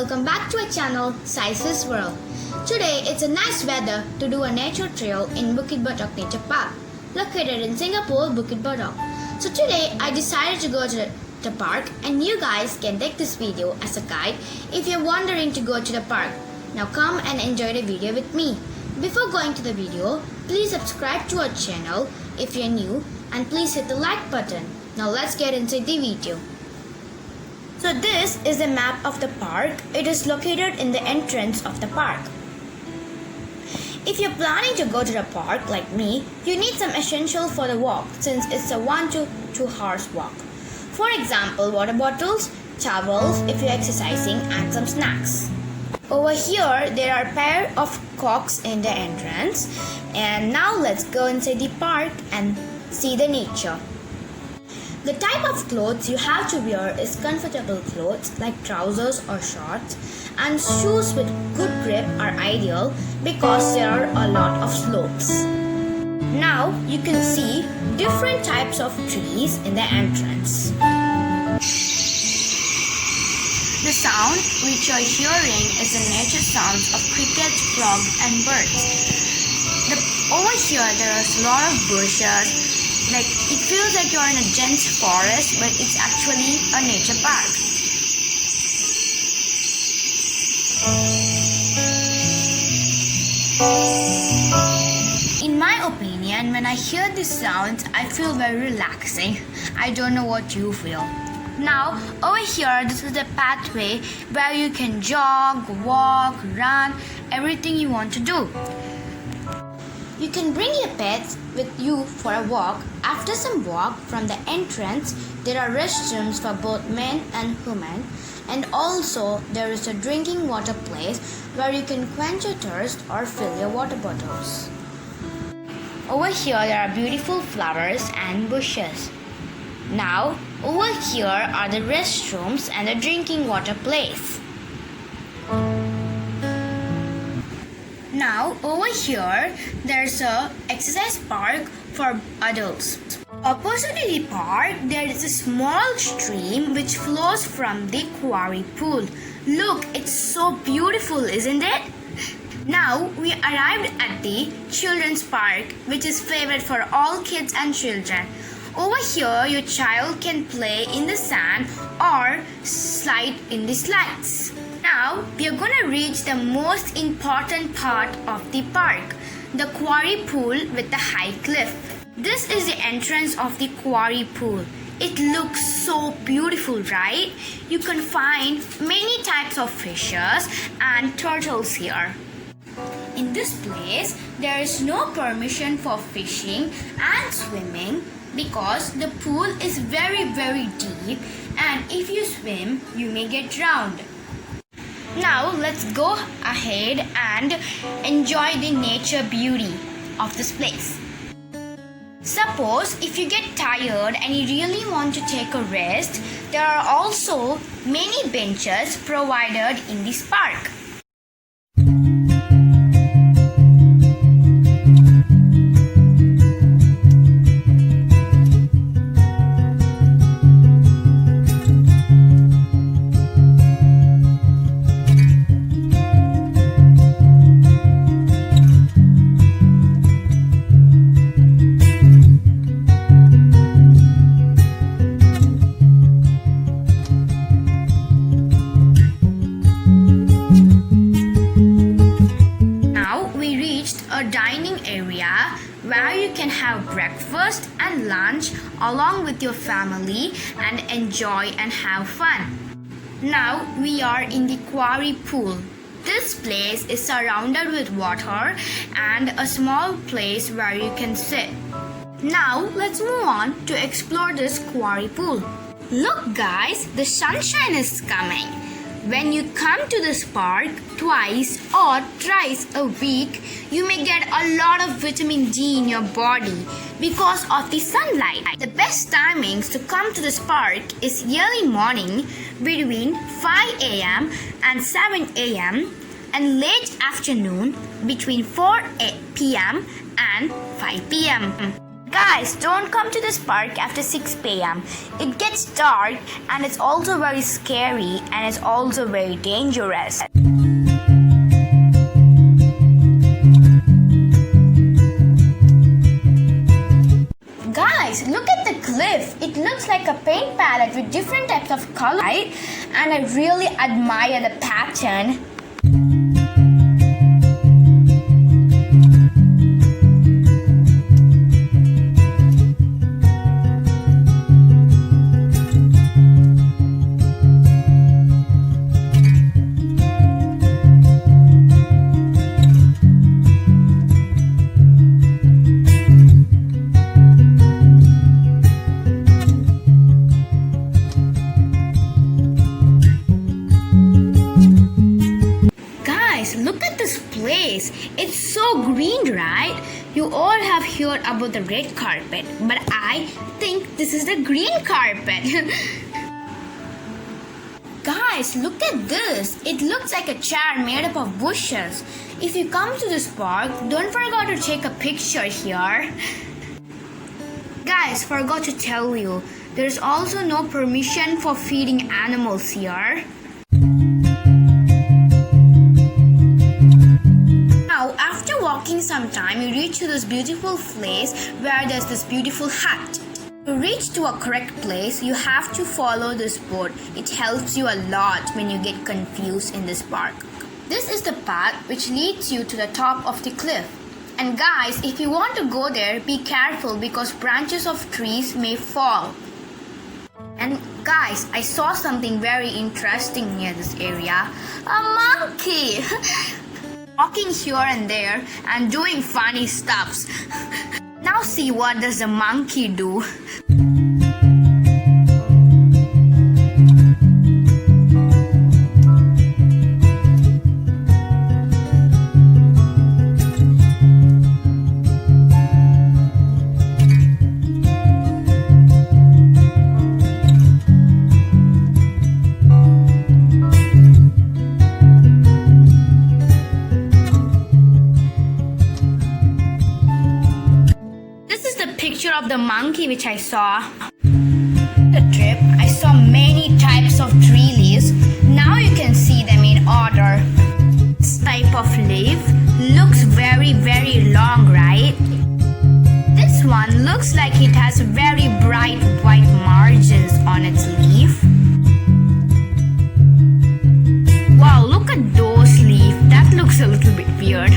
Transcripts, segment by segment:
welcome back to our channel Science's World. Today it's a nice weather to do a nature trail in Bukit Batok Nature Park, located in Singapore, Bukit Batok. So today I decided to go to the park, and you guys can take this video as a guide if you're wondering to go to the park. Now come and enjoy the video with me. Before going to the video, please subscribe to our channel if you're new, and please hit the like button. Now let's get into the video. So this is a map of the park. It is located in the entrance of the park. If you're planning to go to the park like me, you need some essential for the walk since it's a 1 to 2 hours walk. For example, water bottles, towels if you're exercising, and some snacks. Over here, there are a pair of cocks in the entrance. And now let's go inside the park and see the nature. The type of clothes you have to wear is comfortable clothes like trousers or shorts, and shoes with good grip are ideal because there are a lot of slopes. Now you can see different types of trees in the entrance. The sound which you're hearing is the nature sounds of crickets, frogs, and birds. Over here there is a lot of bushes. Like, it feels like you're in a dense forest, but it's actually a nature park. In my opinion, when I hear these sounds, I feel very relaxing. I don't know what you feel. Now, over here, this is the pathway where you can jog, walk, run, everything you want to do. You can bring your pets with you for a walk. After some walk from the entrance, there are restrooms for both men and women, and also there is a drinking water place where you can quench your thirst or fill your water bottles. Over here there are beautiful flowers and bushes. Now over here are the restrooms and the drinking water place. Now over here there's a exercise park for adults. Opposite to the park there is a small stream which flows from the quarry pool. Look, it's so beautiful, isn't it? Now we arrived at the children's park, which is favorite for all kids and children. Over here your child can play in the sand or slide in the slides. Now we are going to reach the most important part of the park, the quarry pool with the high cliff. This is the entrance of the quarry pool. It looks so beautiful, right? You can find many types of fishes and turtles here. In this place, there is no permission for fishing and swimming because the pool is very deep, and if you swim, you may get drowned. Now let's go ahead and enjoy the nature beauty of this place. Suppose if you get tired and you really want to take a rest, there are also many benches provided in this park. Dining area where you can have breakfast and lunch along with your family and enjoy and have fun. Now we are in the quarry pool. This place is surrounded with water and a small place where you can sit. Now let's move on to explore this quarry pool. Look guys, the sunshine is coming. When you come to this park twice or thrice a week, you may get a lot of vitamin D in your body because of the sunlight. The best timings to come to this park is early morning between 5 a.m. and 7 a.m. and late afternoon between 4 p.m. and 5 p.m. Guys, don't come to this park after 6 p.m. It gets dark and it's also very scary and it's also very dangerous. Guys, look at the cliff. It looks like a paint palette with different types of color, right? And I really admire the pattern. Look at this place. It's so green, right? You all have heard about the red carpet, but I think this is the green carpet. Guys, look at this. It looks like a chair made up of bushes. If you come to this park, don't forget to take a picture here. Guys, forgot to tell you, there's also no permission for feeding animals here. Now, after walking some time, you reach to this beautiful place where there's this beautiful hut. To reach to a correct place, you have to follow this board. It helps you a lot when you get confused in this park. This is the path which leads you to the top of the cliff. And guys, if you want to go there, be careful because branches of trees may fall. And guys, I saw something very interesting near this area. A monkey! Walking here and there and doing funny stuffs. Now see what does the monkey do. Picture of the monkey which I saw. The trip, I saw many types of tree leaves. Now you can see them in order. This type of leaf looks very long, right? This one looks like it has very bright white margins on its leaf. Wow, look at those leaves. That looks a little bit weird.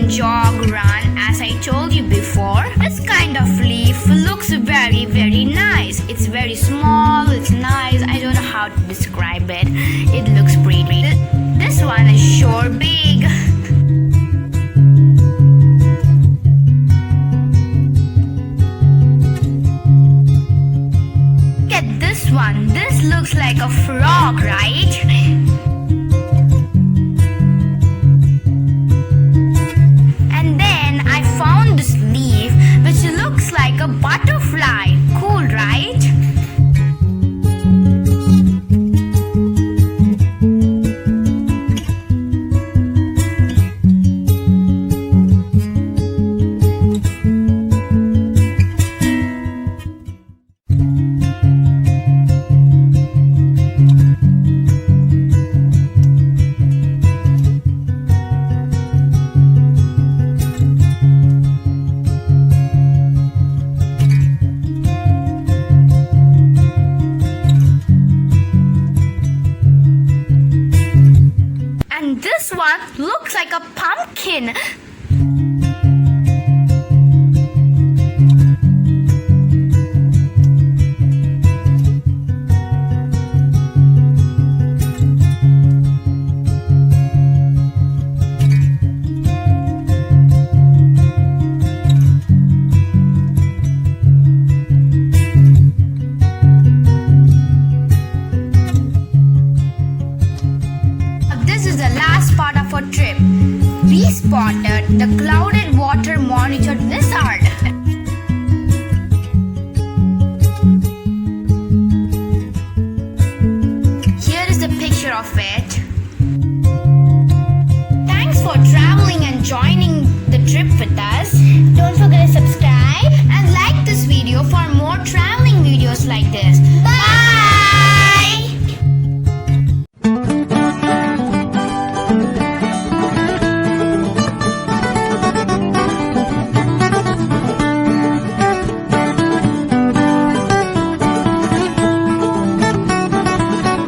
Jog, run, as I told you before. This kind of leaf looks very nice. It's very small, it's nice. I don't know how to describe it. It looks pretty. This one is sure big. Look at this one. This looks like a frog, right? Like a butterfly. Cool, right? This one looks like a pumpkin.